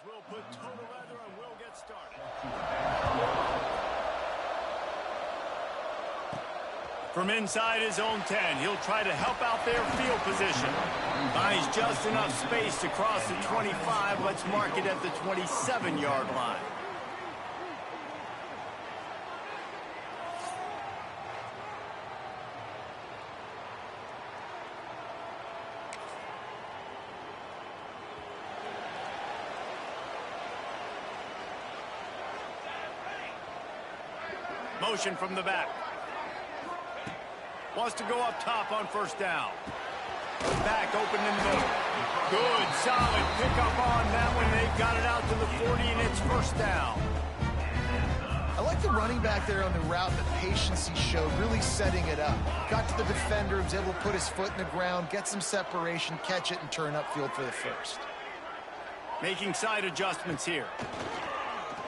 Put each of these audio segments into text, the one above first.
We'll put total leather and we'll get started. From inside his own 10, he'll try to help out their field position. Finds just enough space to cross the 25. Let's mark it at the 27-yard line. Motion from the back. Wants to go up top on first down. Back open in the middle. Good, solid pickup on that one. They've got it out to the 40, and it's first down. I like the running back there on the route, the patience he showed, really setting it up. Got to the defender, was able to put his foot in the ground, get some separation, catch it, and turn upfield for the first. Making side adjustments here.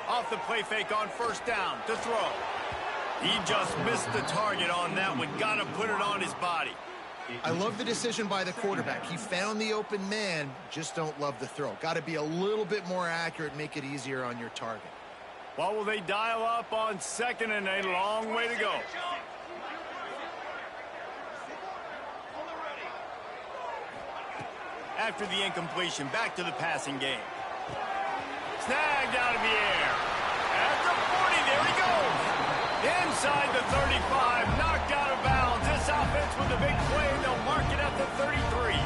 Off the play fake on first down to throw. He just missed the target on that one. Got to put it on his body. I love the decision by the quarterback. He found the open man, just don't love the throw. Got to be a little bit more accurate, make it easier on your target. What will they dial up on second and a long way to go? After the incompletion, back to the passing game. Snagged out of the air. At the 40, there he goes. Inside the 35, knocked out of bounds. This offense with a big play, they'll mark it at the 33.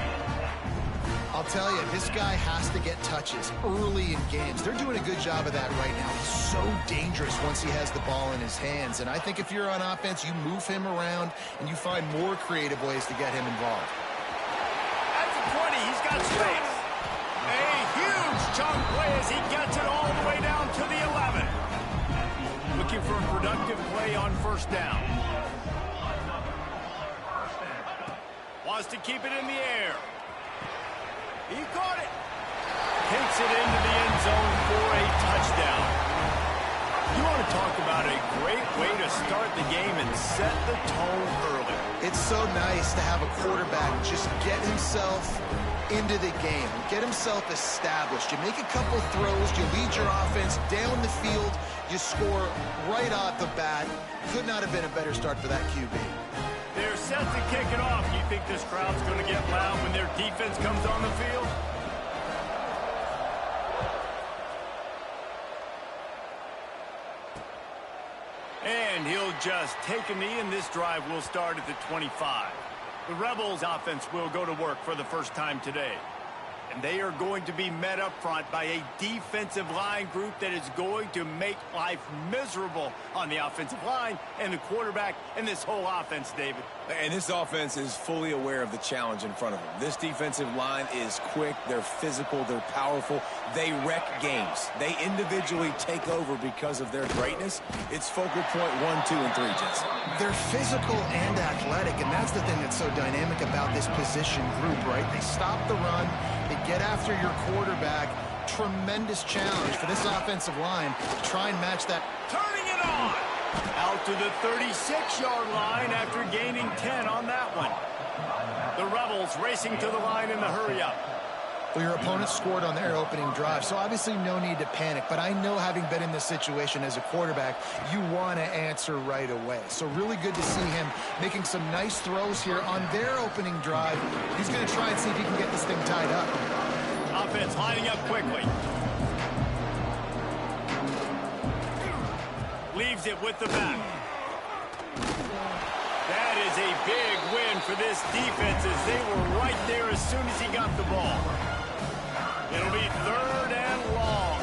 I'll tell you, this guy has to get touches early in games. They're doing a good job of that right now. He's so dangerous once he has the ball in his hands. And I think if you're on offense, you move him around and you find more creative ways to get him involved. At the 20, he's got space. A huge chunk play as he gets it all the way down to the 11. Looking for a productive play on first down. Wants to keep it in the air. He caught it. Takes it into the end zone for a touchdown. You want to talk about a great way to start the game and set the tone early. It's so nice to have a quarterback just get himself into the game, get himself established. You make a couple throws, you lead your offense down the field, you score right off the bat. Could not have been a better start for that QB. They're set to kick it off. You think this crowd's going to get loud when their defense comes on the field? And he'll just take a knee, and this drive will start at the 25. The Rebels' offense will go to work for the first time today. And they are going to be met up front by a defensive line group that is going to make life miserable on the offensive line and the quarterback and this whole offense, David. And this offense is fully aware of the challenge in front of them. This defensive line is quick, they're physical, they're powerful. They wreck games. They individually take over because of their greatness. It's focal point 1, 2, and 3, Jesse. They're physical and athletic, and that's the thing that's so dynamic about this position group, right? They stop the run, they get after your quarterback. Tremendous challenge for this offensive line to try and match that. Turning it on! Out to the 36-yard line after gaining 10 on that one. The Rebels racing to the line in the hurry-up. Well, your opponent scored on their opening drive, so obviously no need to panic. But I know, having been in this situation as a quarterback, you want to answer right away. So really good to see him making some nice throws here on their opening drive. He's going to try and see if he can get this thing tied up. Offense lining up quickly. Leaves it with the back. That is a big win for this defense, as they were right there as soon as he got the ball. It'll be third and long.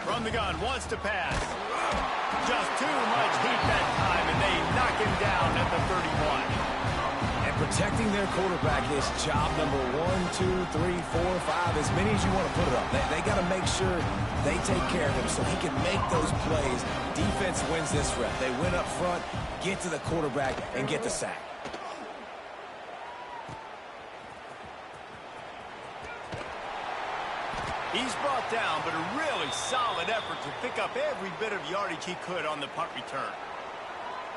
From the gun, wants to pass. Just too much heat that time, and they knock him down at the 31. And protecting their quarterback is job number 1, 2, 3, 4, 5, as many as you want to put it up. They got to make sure they take care of him so he can make those plays. Defense wins this rep. They win up front, get to the quarterback, and get the sack. He's brought down, but a really solid effort to pick up every bit of yardage he could on the punt return.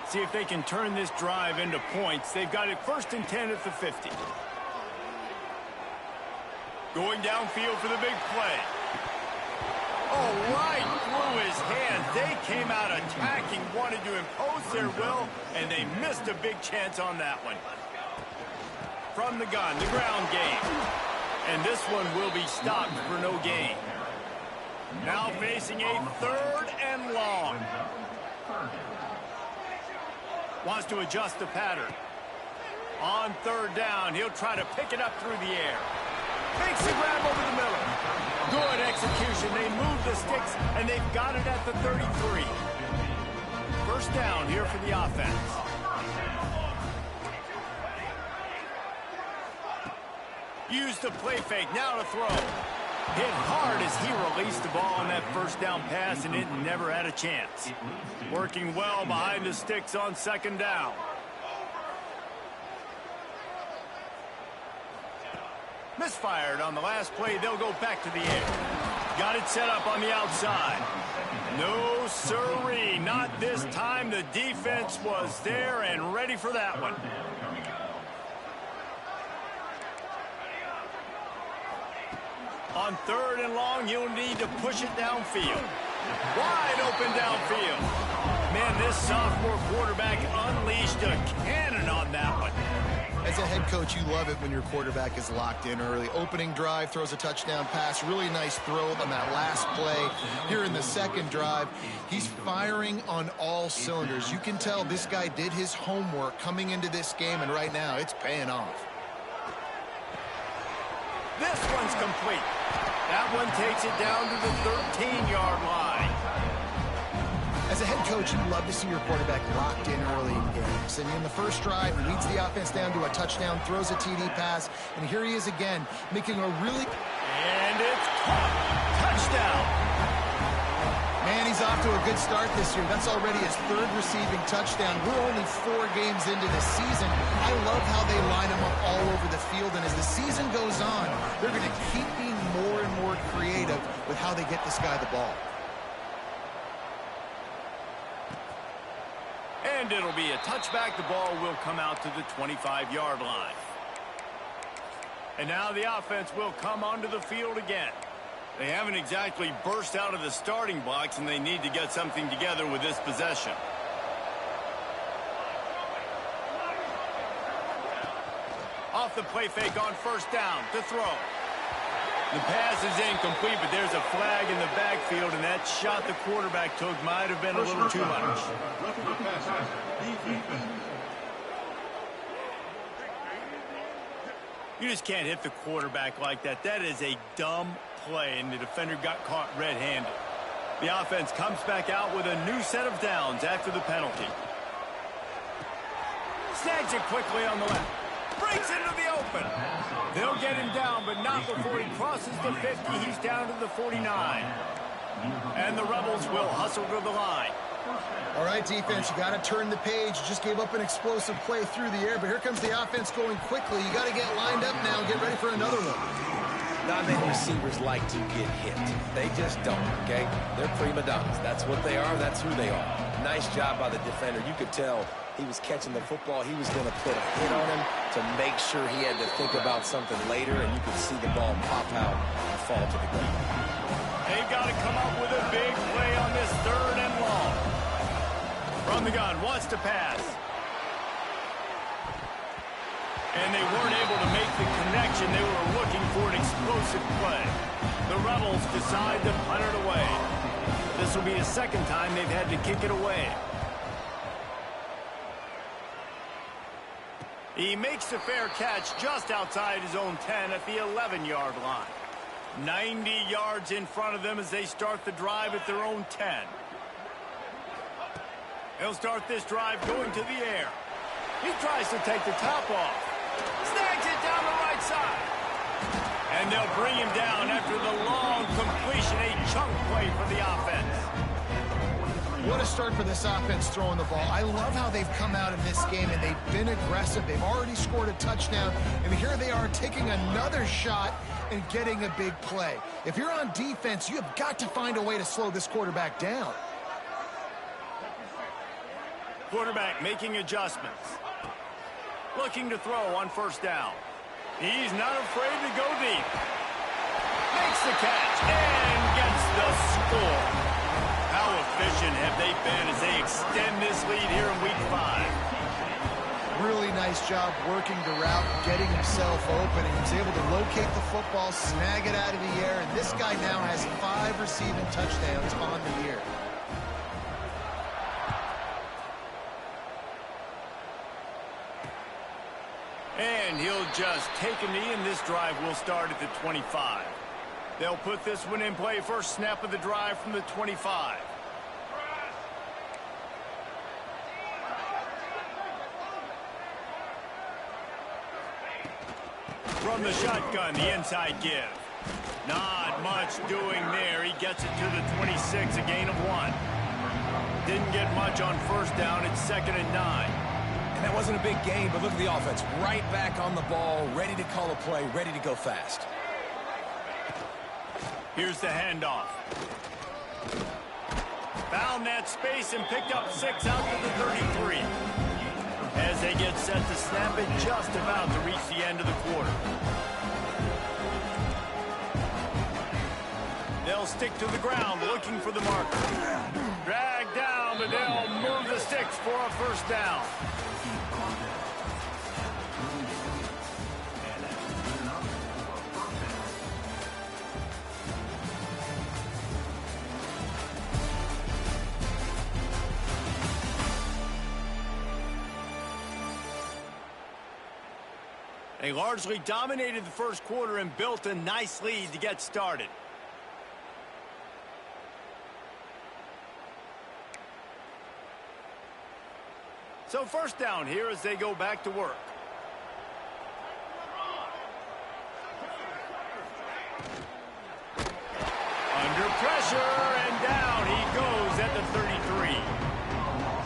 See if they can turn this drive into points. They've got it 1st and 10 at the 50. Going downfield for the big play. Oh, right through his hands. They came out attacking, wanted to impose their will, and they missed a big chance on that one. From the gun, the ground game. And this one will be stopped for no gain. Now facing a 3rd and long. Wants to adjust the pattern. On 3rd down, he'll try to pick it up through the air. Makes the grab over the middle. Good execution. They move the sticks, and they've got it at the 33. 1st down here for the offense. Use the play fake. Now to throw. Hit hard as he released the ball on that 1st down pass, and it never had a chance. Working well behind the sticks on 2nd down. Misfired on the last play. They'll go back to the air. Got it set up on the outside. No sirree, not this time. The defense was there and ready for that one. On 3rd and long, you'll need to push it downfield. Wide open downfield. Man, this sophomore quarterback unleashed a cannon on that one. As a head coach, you love it when your quarterback is locked in early. Opening drive, throws a touchdown pass. Really nice throw on that last play. Here in the 2nd drive, he's firing on all cylinders. You can tell this guy did his homework coming into this game, and right now it's paying off. This one's complete. That one takes it down to the 13-yard line. As a head coach, you love to see your quarterback locked in early in games. And in the 1st drive, he leads the offense down to a touchdown, throws a TD pass, and here he is again, making a really... And it's caught. Touchdown. Man, he's off to a good start this year. That's already his 3rd receiving touchdown. We're only 4 games into the season. I love how they line him up all over the field, and as the season goes on, they're going to keep being more and more creative with how they get this guy the ball. And it'll be a touchback. The ball will come out to the 25-yard line. And now the offense will come onto the field again. They haven't exactly burst out of the starting blocks, and they need to get something together with this possession. Off the play fake on 1st down to throw. The pass is incomplete, but there's a flag in the backfield, and that shot the quarterback took might have been a little too much. You just can't hit the quarterback like that. That is a dumb play, and the defender got caught red-handed. The offense comes back out with a new set of downs after the penalty. Snags it quickly on the left. Breaks into the open. They'll get him down, but not before he crosses the 50. He's down to the 49. And the Rebels will hustle to the line. All right, defense, you got to turn the page. You just gave up an explosive play through the air, but here comes the offense going quickly. You got to get lined up now and get ready for another one. Not many receivers like to get hit. They just don't, okay? They're prima donnas. That's what they are. That's who they are. Nice job by the defender. You could tell he was catching the football. He was going to put a hit on him to make sure he had to think about something later, and you could see the ball pop out and fall to the ground. They've got to come up with a big play on this 3rd and long. From the gun, wants to pass. And they weren't able to make the connection. They were looking for an explosive play. The Rebels decide to punt it away. This will be the 2nd time they've had to kick it away. He makes the fair catch just outside his own 10 at the 11-yard line. 90 yards in front of them as they start the drive at their own 10. He'll start this drive going to the air. He tries to take the top off. Snags it down the right side. And they'll bring him down after the long completion, a chunk play for the offense. What a start for this offense throwing the ball. I love how they've come out in this game, and they've been aggressive. They've already scored a touchdown, and here they are taking another shot and getting a big play. If you're on defense, you have got to find a way to slow this quarterback down. Quarterback making adjustments. Looking to throw on 1st down. He's not afraid to go deep. the catch and gets the score. How efficient have they been as they extend this lead here in week 5? Really nice job working the route, getting himself open, and he was able to locate the football, snag it out of the air, and this guy now has 5 receiving touchdowns on the year. And he'll just take a knee, and this drive will start at the 25. They'll put this one in play. First snap of the drive from the 25. From the shotgun, the inside give. Not much doing there. He gets it to the 26, a gain of 1. Didn't get much on first down. It's 2nd and 9. And that wasn't a big gain, but look at the offense. Right back on the ball, ready to call a play, ready to go fast. Here's the handoff. Found that space and picked up 6 out to the 33. As they get set to snap it, just about to reach the end of the quarter. They'll stick to the ground, looking for the marker. Drag down, but they'll move the sticks for a first down. They largely dominated the first quarter and built a nice lead to get started. So first down here as they go back to work. Under pressure, and down he goes at the 33.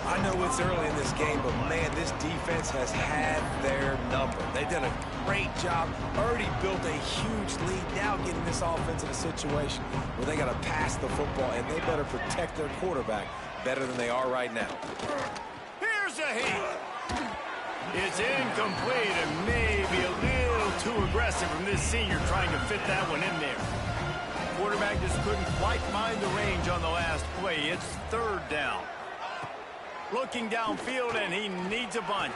I know it's early in this game, but man, this defense has had their number. They've done a great job, already built a huge lead, now getting this offense in a situation where they got to pass the football, and they better protect their quarterback better than they are right now. Here's a hit. It's incomplete and maybe a little too aggressive from this senior trying to fit that one in there. Quarterback just couldn't quite find the range on the last play. It's 3rd down. Looking downfield, and he needs a bunch.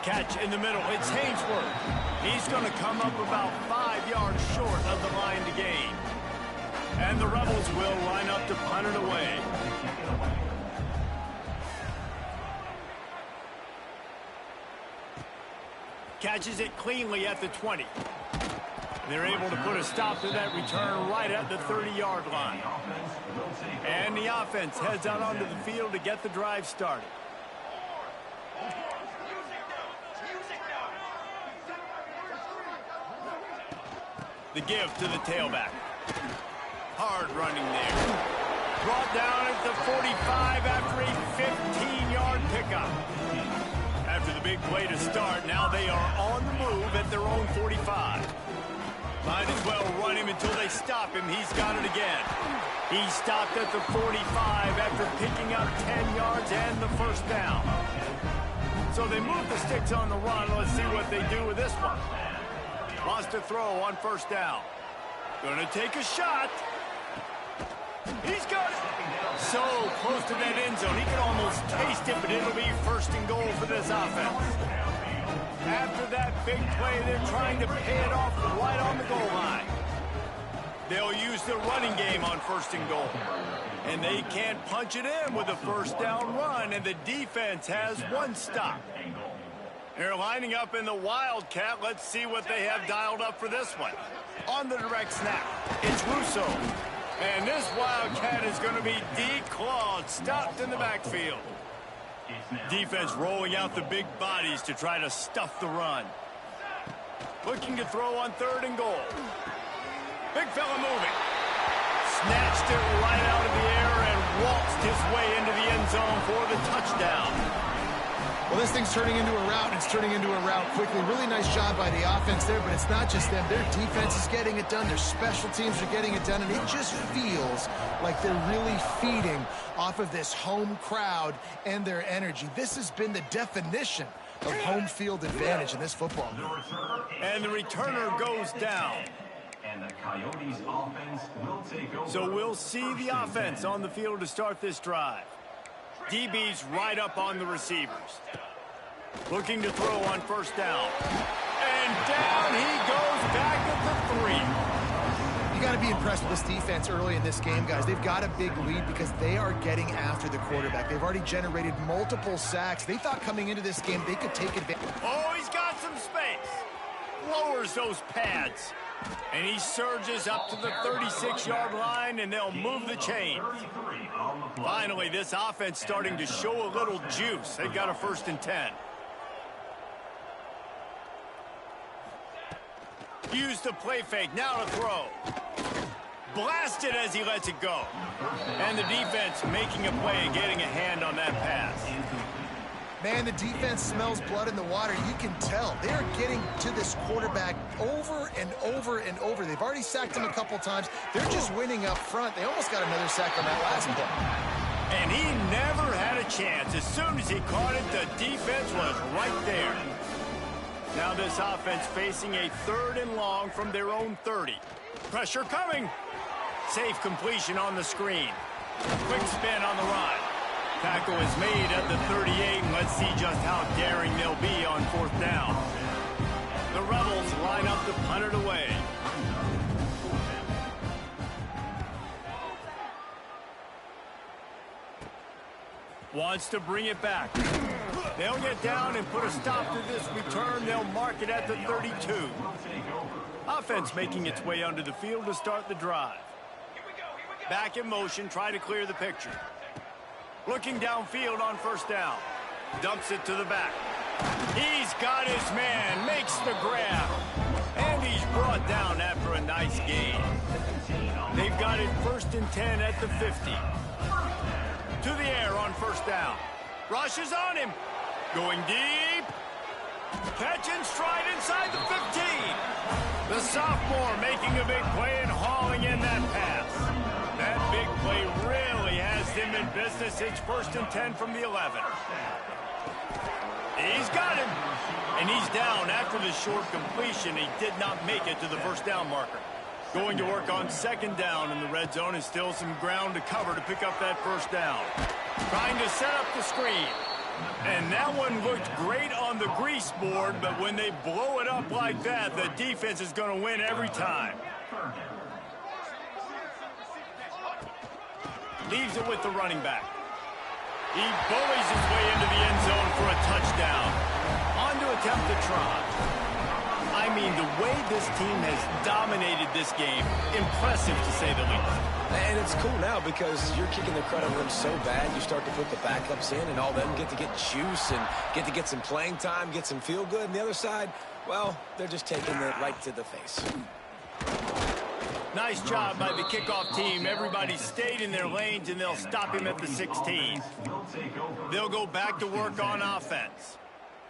Catch in the middle. It's Hainsworth. He's going to come up about 5 yards short of the line to gain. And the Rebels will line up to punt it away. Catches it cleanly at the 20. They're able to put a stop to that return right at the 30-yard line. And the offense heads out onto the field to get the drive started. The give to the tailback. Hard running there. Brought down at the 45 after a 15-yard pickup. After the big play to start, now they are on the move at their own 45. Might as well run him until they stop him. He's got it again. He stopped at the 45 after picking up 10 yards and the first down. So they move the sticks on the run. Let's see what they do with this one. Wants to throw on first down. Gonna take a shot. He's got it. So close to that end zone. He can almost taste it, but it'll be 1st and goal for this offense. After that big play, they're trying to pay it off right on the goal line. They'll use the running game on 1st and goal. And they can't punch it in with a first down run, and the defense has 1 stop. They're lining up in the Wildcat. Let's see what they have dialed up for this one. On the direct snap, it's Russo. And this Wildcat is going to be declawed, stopped in the backfield. Defense rolling out the big bodies to try to stuff the run. Looking to throw on 3rd and goal. Big fella moving. Snatched it right out of the air and waltzed his way into the end zone for the touchdown. Well, this thing's turning into a route, and it's turning into a route quickly. Really nice job by the offense there, but it's not just them. Their defense is getting it done. Their special teams are getting it done, and it just feels like they're really feeding off of this home crowd and their energy. This has been the definition of home field advantage in this football game. And the returner goes down. And the Coyotes offense So we'll see the offense on the field to start this drive. DB's right up on the receivers. Looking to throw on first down. And down he goes back at the 3. You got to be impressed with this defense early in this game, guys. They've got a big lead because they are getting after the quarterback. They've already generated multiple sacks. They thought coming into this game they could take advantage. Oh, he's got some space. Lowers those pads. And he surges up to the 36-yard line, and they'll move the chains. Finally, this offense starting to show a little juice. They've got a 1st and 10. Use the play fake, now to throw. Blasted as he lets it go. And the defense making a play and getting a hand on that pass. Man, the defense smells blood in the water. You can tell. They are getting to this quarterback over and over and over. They've already sacked him a couple times. They're just winning up front. They almost got another sack on that last play. And he never had a chance. As soon as he caught it, the defense was right there. Now this offense facing a 3rd and long from their own 30. Pressure coming. Safe completion on the screen. Quick spin on the run. Tackle is made at the 38, and let's see just how daring they'll be on 4th down. The Rebels line up to punt it away. Wants to bring it back. They'll get down and put a stop to this return. They'll mark it at the 32. Offense making its way onto the field to start the drive. Back in motion, try to clear the picture. Looking downfield on 1st down. Dumps it to the back. He's got his man, makes the grab. And he's brought down after a nice gain. They've got it 1st and 10 at the 50. To the air on 1st down. Rushes on him. Going deep. Catch and stride inside the 15. The sophomore making a big play and hauling in that pass. That big play really has them in business. It's 1st and 10 from the 11. He's got him. And he's down after the short completion. He did not make it to the 1st down marker. Going to work on 2nd down in the red zone, and still some ground to cover to pick up that 1st down. Trying to set up the screen. And that one looked great on the grease board, but when they blow it up like that, the defense is going to win every time. Leaves it with the running back. He bullies his way into the end zone for a touchdown. On to attempt the try. I mean, the way this team has dominated this game, impressive to say the least. And it's cool now because you're kicking the crud out of them so bad, you start to put the backups in, and all of them get to get juice and get to get some playing time, get some feel good. And the other side, well, they're just taking it right to the face. Nice job by the kickoff team. Everybody stayed in their lanes, and they'll stop him at the 16. They'll go back to work on offense.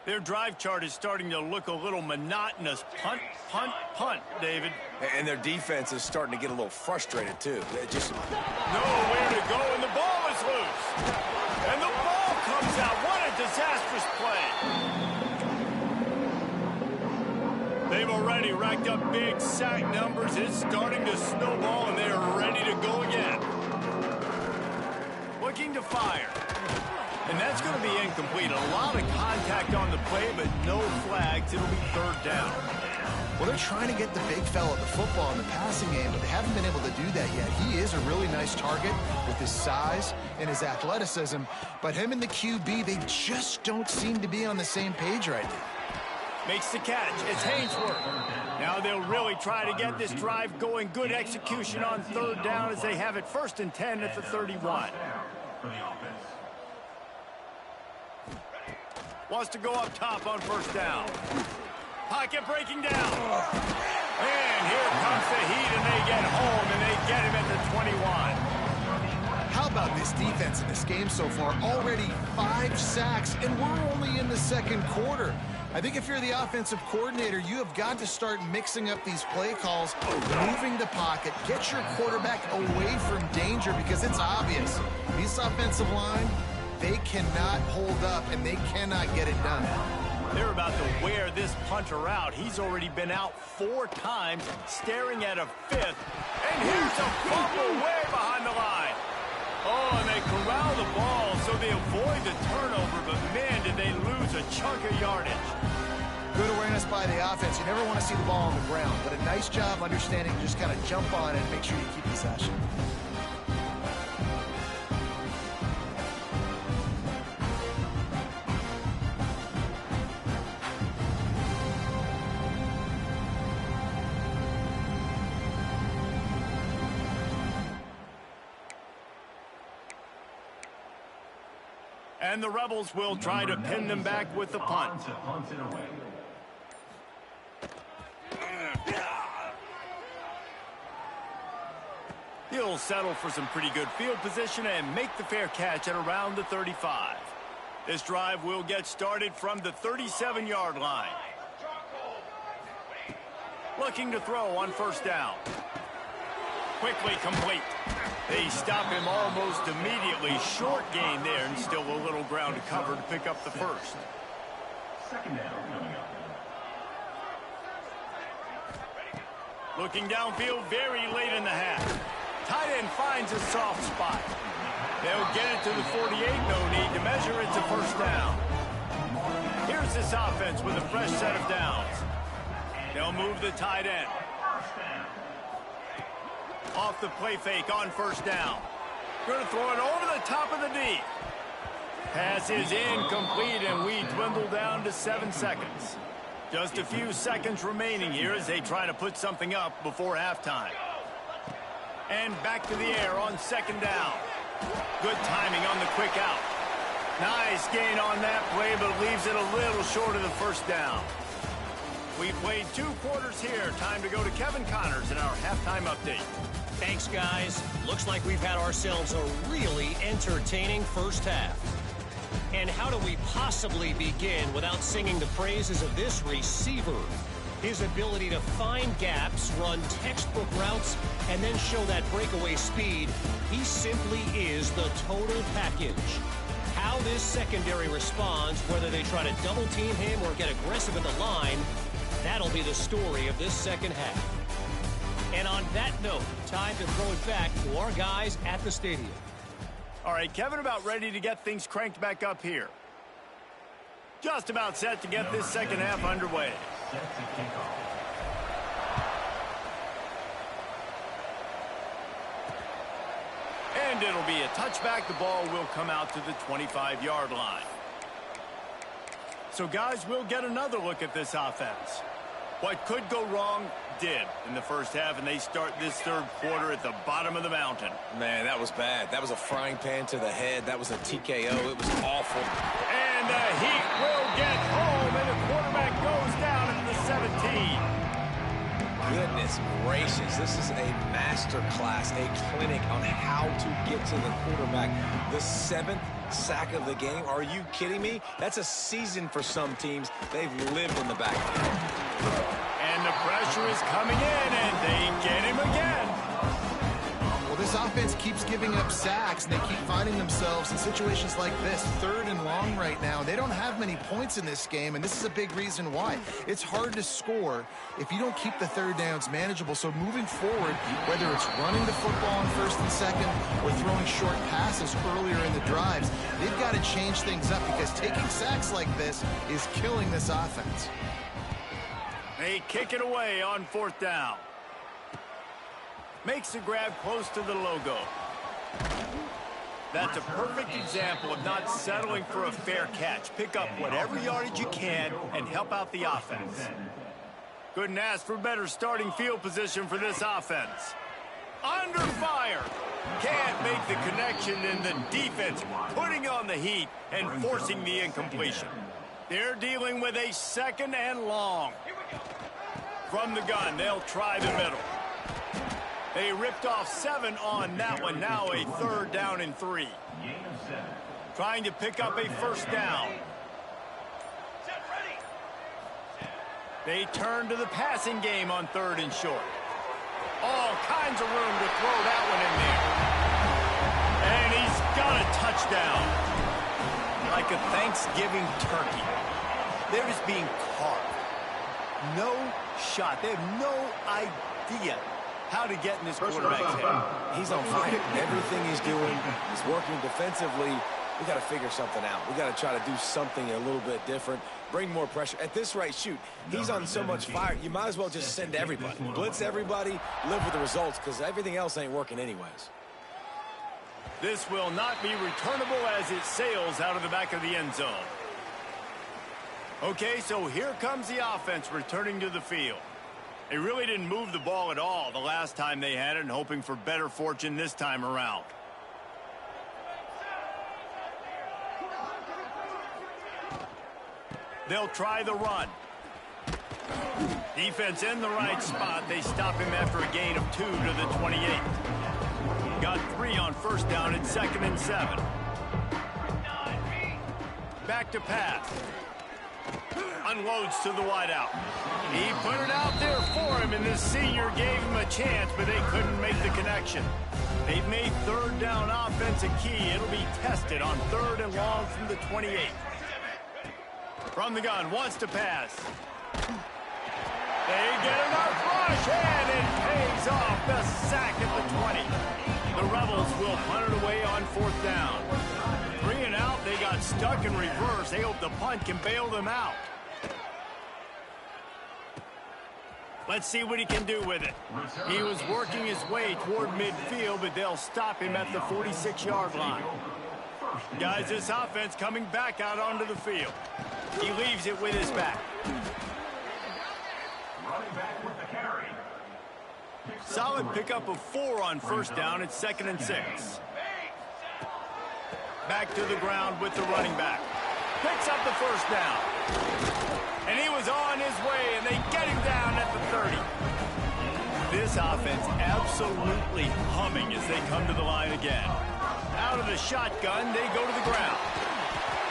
Their drive chart is starting to look a little monotonous. Punt, punt, punt, David. And their defense is starting to get a little frustrated, too. Just nowhere to go, and the ball is loose. And the ball comes out. What a disastrous play. They've already racked up big sack numbers. It's starting to snowball, and they are ready to go again. Looking to fire. And that's going to be incomplete. A lot of contact on the play, but no flags. It'll be 3rd down. Well, they're trying to get the big fella the football in the passing game, but they haven't been able to do that yet. He is a really nice target with his size and his athleticism, but him and the QB, they just don't seem to be on the same page right now. Makes the catch. It's Hainsworth. Now they'll really try to get this drive going. Good execution on 3rd down as they have it 1st and 10 at the 31. Wants to go up top on 1st down. Pocket breaking down. And here comes the heat, and they get home, and they get him at the 21. How about this defense in this game so far? Already 5 sacks, and we're only in the 2nd quarter. I think if you're the offensive coordinator, you have got to start mixing up these play calls, moving the pocket, get your quarterback away from danger, because it's obvious. This offensive line, they cannot hold up, and they cannot get it done. They're about to wear this punter out. He's already been out 4 times, staring at a 5th. And here's a fumble way behind the line. Oh, and they corral the ball so they avoid the turnover, but man, did they lose a chunk of yardage. Good awareness by the offense. You never want to see the ball on the ground, but a nice job understanding to just kind of jump on it and make sure you keep possession. And the Rebels will try to pin them back with the punt. He'll settle for some pretty good field position and make the fair catch at around the 35. This drive will get started from the 37-yard line. Looking to throw on first down. Quickly complete. They stop him almost immediately. Short gain there, and still a little ground to cover to pick up the first. Second down coming up. Looking downfield very late in the half. Tight end finds a soft spot. They'll get it to the 48. No need to measure. It's a first down. Here's this offense with a fresh set of downs. They'll move the tight end. Off the play fake on first down. Going to throw it over the top of the D. Pass is incomplete, and we dwindle down to 7 seconds. Just a few seconds remaining here as they try to put something up before halftime. And back to the air on second down. Good timing on the quick out. Nice gain on that play, but leaves it a little short of the first down. We played 2 quarters here. Time to go to Kevin Connors in our halftime update. Thanks, guys. Looks like we've had ourselves a really entertaining first half. And how do we possibly begin without singing the praises of this receiver? His ability to find gaps, run textbook routes, and then show that breakaway speed. He simply is the total package. How this secondary responds, whether they try to double team him or get aggressive at the line, that'll be the story of this second half. And on that note, time to throw it back to our guys at the stadium. All right, Kevin, about ready to get things cranked back up here. Just about set to get this second half underway. And it'll be a touchback. The ball will come out to the 25-yard line. So, guys, we'll get another look at this offense. What could go wrong did in the first half, and they start this third quarter at the bottom of the mountain. Man, that was bad. That was a frying pan to the head. That was a TKO. It was awful. And the Heat will get home, and the quarterback goes down at the 17. Goodness gracious. This is a master class, a clinic on how to get to the quarterback. The 7th sack of the game. Are you kidding me? That's a season for some teams. They've lived in the backfield. And the pressure is coming in, and they get him again. Well, this offense keeps giving up sacks, and they keep finding themselves in situations like this, 3rd and long right now. They don't have many points in this game, and this is a big reason why. It's hard to score if you don't keep the third downs manageable. So moving forward, whether it's running the football on 1st and 2nd or throwing short passes earlier in the drives, they've got to change things up because taking sacks like this is killing this offense. They kick it away on 4th down. Makes the grab close to the logo. That's a perfect example of not settling for a fair catch. Pick up whatever yardage you can and help out the offense. Couldn't ask for better starting field position for this offense. Under fire. Can't make the connection, and the defense putting on the heat and forcing the incompletion. They're dealing with a 2nd and long. From the gun, they'll try the middle. They ripped off 7 on that one. Now a 3rd down and 3. Trying to pick up a first down. They turn to the passing game on 3rd and short. All kinds of room to throw that one in there. And he's got a touchdown. Like a Thanksgiving turkey. They're just being carved. No shot. They have no idea how to get in this quarterback's head. He's on fire. Everything he's doing is working defensively. We got to figure something out. We got to try to do something a little bit different. Bring more pressure. At this rate, shoot, he's on so much fire, you might as well just send everybody. Blitz everybody, live with the results, because everything else ain't working anyways. This will not be returnable as it sails out of the back of the end zone. Okay, so here comes the offense returning to the field. They really didn't move the ball at all the last time they had it, and hoping for better fortune this time around. They'll try the run. Defense in the right spot. They stop him after a gain of 2 to the 28. Got 3 on first down at 2nd and 7. Back to pass. Unloads to the wideout. He put it out there for him, and this senior gave him a chance, but they couldn't make the connection. They've made third down offense a key. It'll be tested on 3rd and long from the 28. From the gun, wants to pass. They get enough rush, and it pays off. The sack at the 20. The Rebels will punt it away on 4th down. 3 and out, they got stuck in reverse. They hope the punt can bail them out. Let's see what he can do with it. He was working his way toward midfield, but they'll stop him at the 46-yard line. Guys, this offense coming back out onto the field. He leaves it with his back. Solid pickup of 4 on first down at 2nd and 6. Back to the ground with the running back. Picks up the first down. And he was on his way, and they get him down at the 30. This offense absolutely humming as they come to the line again. Out of the shotgun, they go to the ground.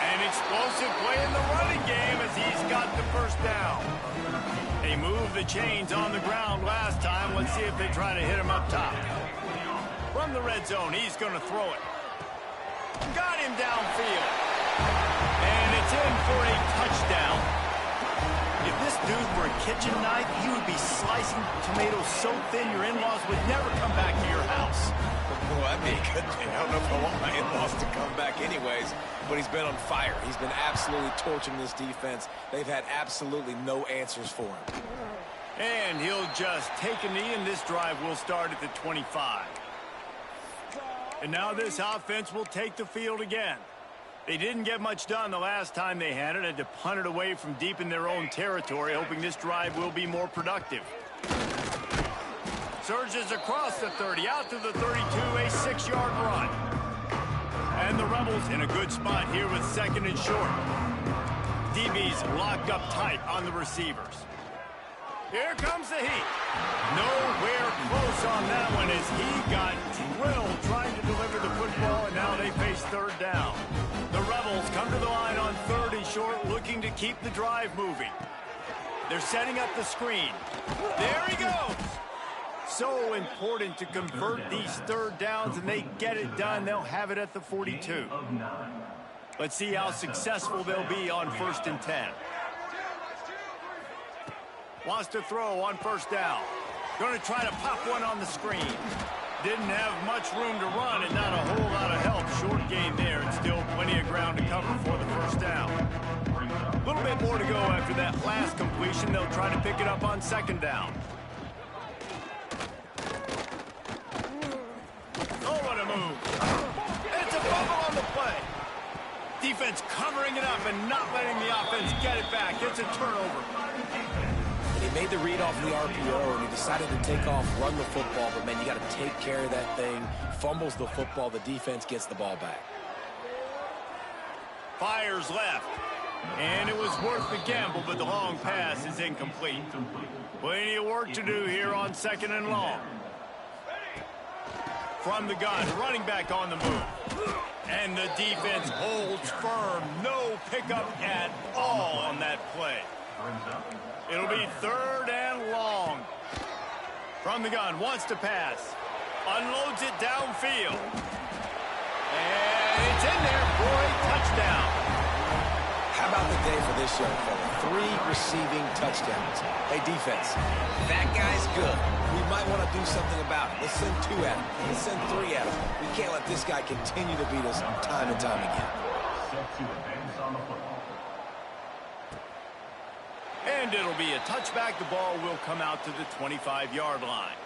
An explosive play in the running game as he's got the first down. They moved the chains on the ground last time. Let's see if they try to hit him up top. From the red zone, he's going to throw it. Got him downfield. And it's in for a touchdown. If this dude were a kitchen knife, he would be slicing tomatoes so thin your in-laws would never come back to your house. Well, that'd be a good thing. I don't know if I want my in-laws to come back anyways, but he's been on fire. He's been absolutely torching this defense. They've had absolutely no answers for him. And he'll just take a knee, and this drive will start at the 25. And now this offense will take the field again. They didn't get much done the last time they had it. Had to punt it away from deep in their own territory, hoping this drive will be more productive. Surges across the 30, out to the 32, a 6-yard run. And the Rebels in a good spot here with 2nd and short. DB's locked up tight on the receivers. Here comes the heat. Nowhere close on that one as he got drilled trying to deliver the football, and now they face 3rd down. The Rebels come to the line on 3rd and short, looking to keep the drive moving. They're setting up the screen. There he goes. So important to convert these 3rd downs, and they get it done. They'll have it at the 42. Let's see how successful they'll be on 1st and 10. Wants to throw on 1st down. Going to try to pop one on the screen. Didn't have much room to run and not a whole lot of help. Short game there, and still plenty of ground to cover for the 1st down. A little bit more to go after that last completion. They'll try to pick it up on 2nd down. Oh, what a move. It's a fumble on the play. Defense covering it up and not letting the offense get it back. It's a turnover. He made the read off the RPO, and he decided to take off, run the football, but, man, you got to take care of that thing. Fumbles the football, the defense gets the ball back. Fires left. And it was worth the gamble, but the long pass is incomplete. Plenty of work to do here on 2nd and long. From the gun, running back on the move. And the defense holds firm. No pickup at all on that play. It'll be 3rd and long. From the gun, wants to pass. Unloads it downfield. And it's in there for a touchdown. How about the day for this young fella? 3 receiving touchdowns. Hey, defense, that guy's good. We might want to do something about it. Let's send 2 at him. Let's send 3 at him. We can't let this guy continue to beat us time and time again. And it'll be a touchback. The ball will come out to the 25-yard line.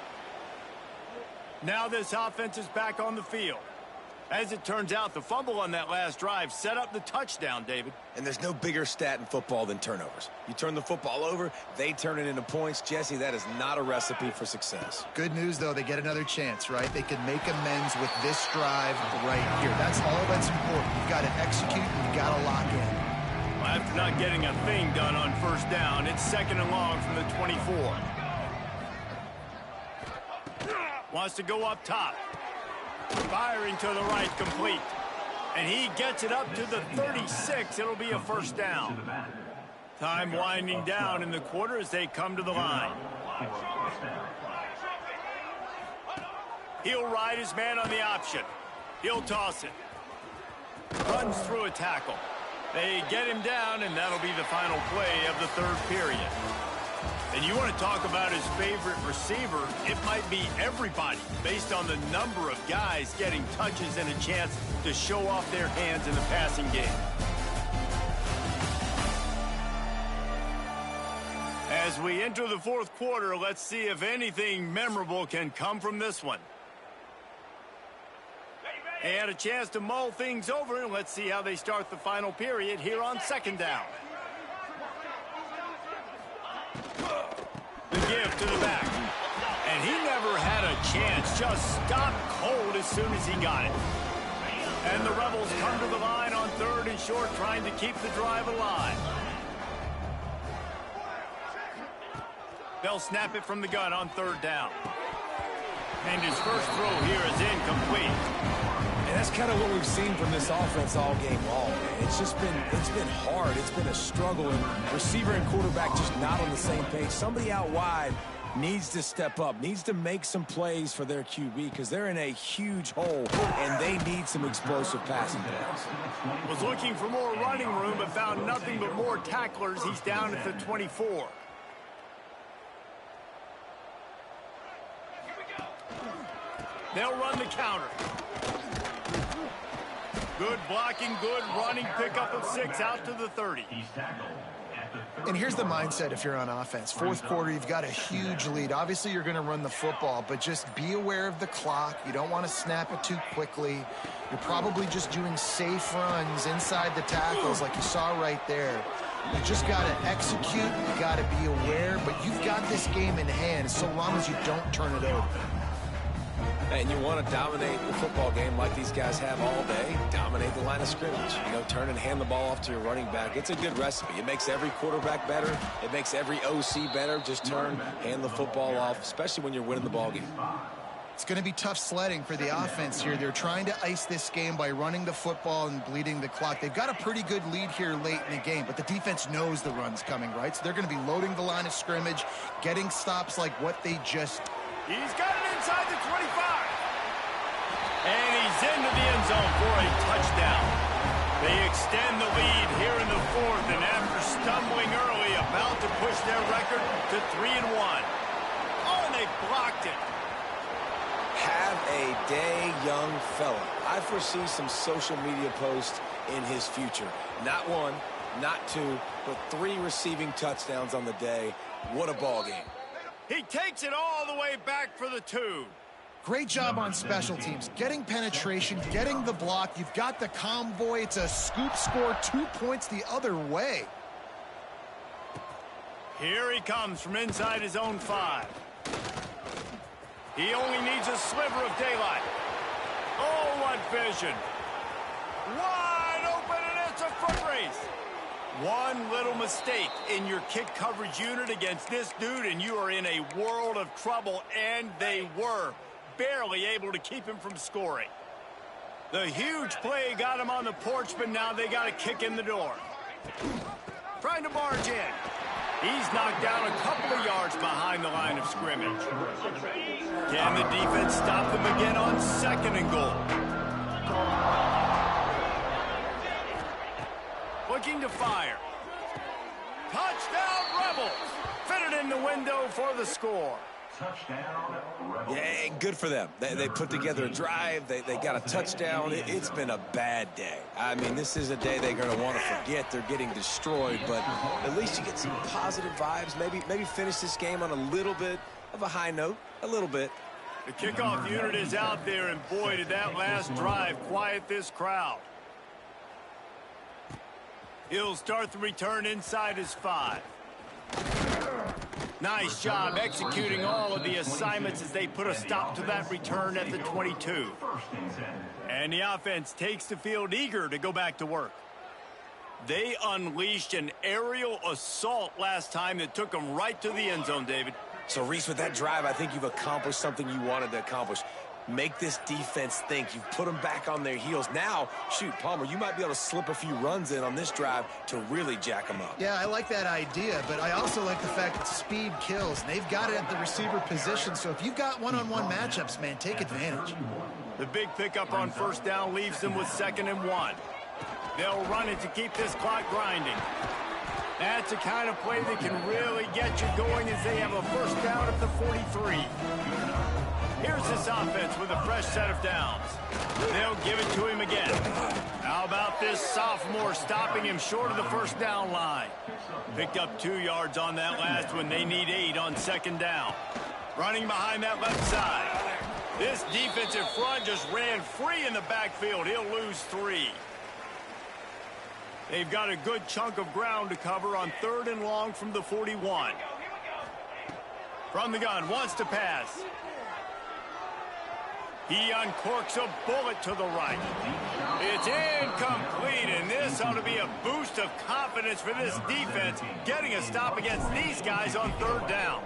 Now this offense is back on the field. As it turns out, the fumble on that last drive set up the touchdown, David. And there's no bigger stat in football than turnovers. You turn the football over, they turn it into points. Jesse, that is not a recipe for success. Good news, though, they get another chance, right? They can make amends with this drive right here. That's all that's important. You've got to execute and you've got to lock in. Well, after not getting a thing done on first down, it's 2nd and long from the 24. Wants to go up top. Firing to the right, complete. And he gets it up to the 36. It'll be a first down. Time winding down in the quarter as they come to the line. He'll ride his man on the option. He'll toss it. Runs through a tackle. They get him down, and that'll be the final play of the 3rd period. And you want to talk about his favorite receiver, it might be everybody based on the number of guys getting touches and a chance to show off their hands in the passing game. As we enter the 4th quarter, let's see if anything memorable can come from this one. They had a chance to mull things over, and let's see how they start the final period here on 2nd down. The give to the back. And he never had a chance. Just stopped cold as soon as he got it. And the Rebels come to the line on 3rd and short, trying to keep the drive alive. They'll snap it from the gun on 3rd down. And his first throw here is incomplete. And that's kind of what we've seen from this offense all game long, man. It's been hard. It's been a struggle, and receiver and quarterback just not on the same page. Somebody out wide needs to step up, needs to make some plays for their QB because they're in a huge hole, and they need some explosive passing plays. Was looking for more running room, but found nothing but more tacklers. He's down at the 24. They'll run the counter. Good blocking, good running, pickup of 6 out to the 30. And here's the mindset if you're on offense. 4th quarter, you've got a huge lead. Obviously, you're going to run the football, but just be aware of the clock. You don't want to snap it too quickly. You're probably just doing safe runs inside the tackles like you saw right there. You just got to execute. You got to be aware, but you've got this game in hand so long as you don't turn it over. And you want to dominate the football game like these guys have all day. Dominate the line of scrimmage. You know, turn and hand the ball off to your running back. It's a good recipe. It makes every quarterback better. It makes every OC better. Just turn, hand the football off, especially when you're winning the ball game. It's going to be tough sledding for the offense here. They're trying to ice this game by running the football and bleeding the clock. They've got a pretty good lead here late in the game, but the defense knows the run's coming, right? So they're going to be loading the line of scrimmage, getting stops like what they just... He's got it inside the 25. And he's into the end zone for a touchdown. They extend the lead here in the 4th, and after stumbling early, about to push their record to 3-1. Oh, and they blocked it. Have a day, young fella. I foresee some social media posts in his future. Not 1, not 2, but 3 receiving touchdowns on the day. What a ball game. He takes it all the way back for the 2. Great job on special teams. Getting penetration, getting the block. You've got the convoy. It's a scoop score, 2 points the other way. Here he comes from inside his own 5. He only needs a sliver of daylight. Oh, what vision. Wide open, and it's a foot race. One little mistake in your kick coverage unit against this dude, and you are in a world of trouble, and they were barely able to keep him from scoring. The huge play got him on the porch, but now they got a kick in the door. Trying to barge in. He's knocked down a couple of yards behind the line of scrimmage. Can the defense stop them again on 2nd and goal? looking to fire. Touchdown, Rebels! Fitted in the window for the score. Yeah, good for them. They put together a drive. They got a touchdown. It's been a bad day. I mean, this is a day they're going to want to forget. They're getting destroyed, but at least you get some positive vibes. Maybe finish this game on a little bit of a high note. A little bit. The kickoff unit is out there, and boy, did that last drive quiet this crowd. He'll start the return inside his 5. Nice job executing all of the assignments as they put a stop to that return at the 22. And the offense takes the field eager to go back to work. They unleashed an aerial assault last time that took them right to the end zone, David. So, Reese, with that drive, I think you've accomplished something you wanted to accomplish. Make this defense think. You've put them back on their heels. Now, shoot, Palmer, you might be able to slip a few runs in on this drive to really jack them up. Yeah, I like that idea, but I also like the fact that speed kills. And they've got it at the receiver position, so if you've got one-on-one matchups, man, take advantage. The big pickup on first down leaves them with 2nd and 1. They'll run it to keep this clock grinding. That's the kind of play that can really get you going as they have a first down at the 43. Here's this offense with a fresh set of downs. They'll give it to him again. How about this sophomore stopping him short of the first down line? Picked up 2 yards on that last one. They need 8 on 2nd down. Running behind that left side. This defensive front just ran free in the backfield. He'll lose 3. They've got a good chunk of ground to cover on 3rd and long from the 41. From the gun, wants to pass. He uncorks a bullet to the right. It's incomplete, and this ought to be a boost of confidence for this defense, getting a stop against these guys on 3rd down.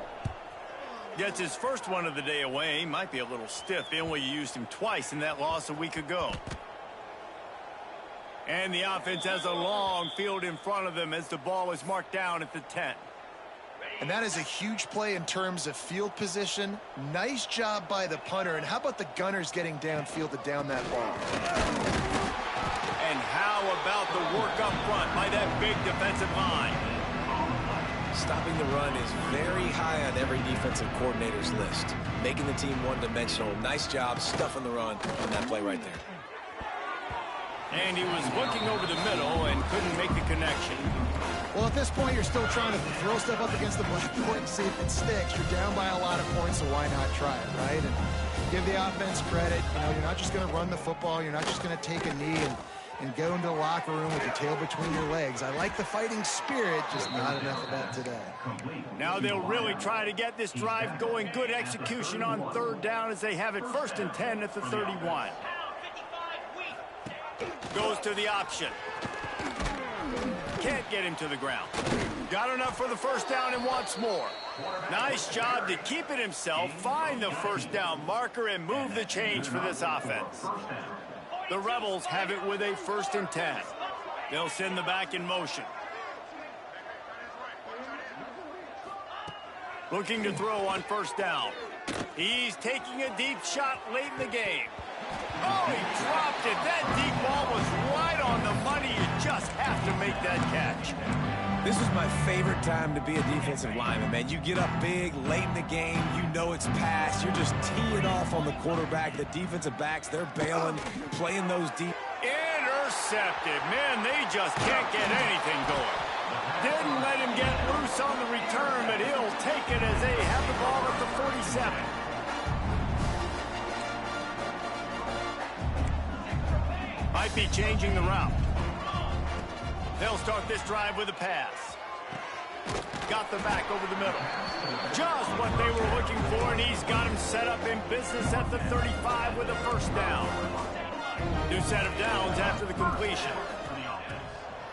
Gets his first one of the day away. Might be a little stiff. They only used him twice in that loss a week ago. And the offense has a long field in front of them as the ball is marked down at the 10. And that is a huge play in terms of field position. Nice job by the punter. And how about the gunners getting downfield to down that ball? And how about the work up front by that big defensive line? Stopping the run is very high on every defensive coordinator's list. Making the team one-dimensional. Nice job stuffing the run on that play right there. And he was looking over the middle and couldn't make the connection. Well, at this point, you're still trying to throw stuff up against the blackboard and see if it sticks. You're down by a lot of points, so why not try it, right? And give the offense credit. You know, you're not just going to run the football. You're not just going to take a knee and go into the locker room with your tail between your legs. I like the fighting spirit, just not enough of that today. Now they'll really try to get this drive going. Good execution on 3rd down as they have it 1st and 10 at the 31. Goes to the option. Can't get him to the ground. Got enough for the first down and wants more. Nice job to keep it himself, find the first down marker, and move the change for this offense. The Rebels have it with a 1st and 10. They'll send the back in motion. Looking to throw on first down. He's taking a deep shot late in the game. Oh, he dropped it. That deep ball was right on the money. You just have to make that catch. This is my favorite time to be a defensive lineman, man. You get up big, late in the game. You know it's past. You're just teeing off on the quarterback. The defensive backs, they're bailing, playing those deep. Intercepted. Man, they just can't get anything going. Didn't let him get loose on the return, but he'll take it as they have the ball at the 47. Might be changing the route. They'll start this drive with a pass. Got the back over the middle. Just what they were looking for, and he's got him set up in business at the 35 with a first down. New set of downs after the completion.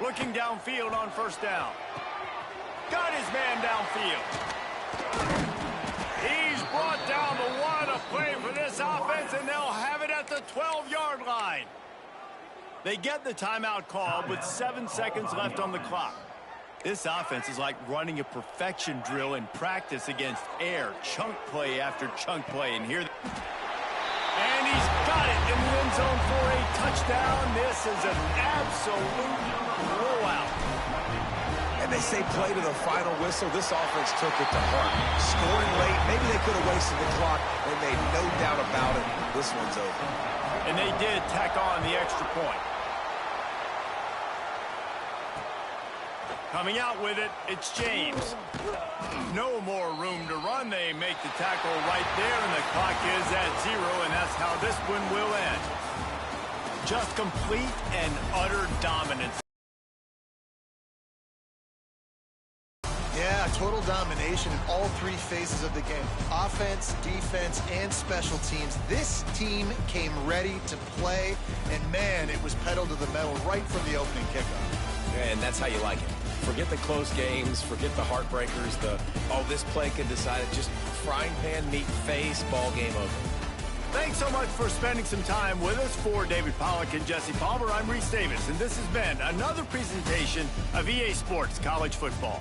Looking downfield on first down. Got his man downfield. He's brought down the one. A play for this offense, and they'll have it at the 12-yard line. They get the timeout called with 7 seconds left on the clock. This offense is like running a perfection drill in practice against air. Chunk play after chunk play. And he's got it in the end zone for a touchdown. This is an absolute blowout. And they say play to the final whistle. This offense took it to heart. Scoring late, maybe they could have wasted the clock. They made no doubt about it. This one's over. And they did tack on the extra point. Coming out with it, it's James. No more room to run. They make the tackle right there, and the clock is at 0, and that's how this one will end. Just complete and utter dominance. Yeah, total domination in all three phases of the game. Offense, defense, and special teams. This team came ready to play, and man, it was pedal to the metal right from the opening kickoff. And that's how you like it. Forget the close games, forget the heartbreakers, this play can decide it. Just frying pan, meat face, ball game over. Thanks so much for spending some time with us. For David Pollack and Jesse Palmer, I'm Reese Davis, and this has been another presentation of EA Sports College Football.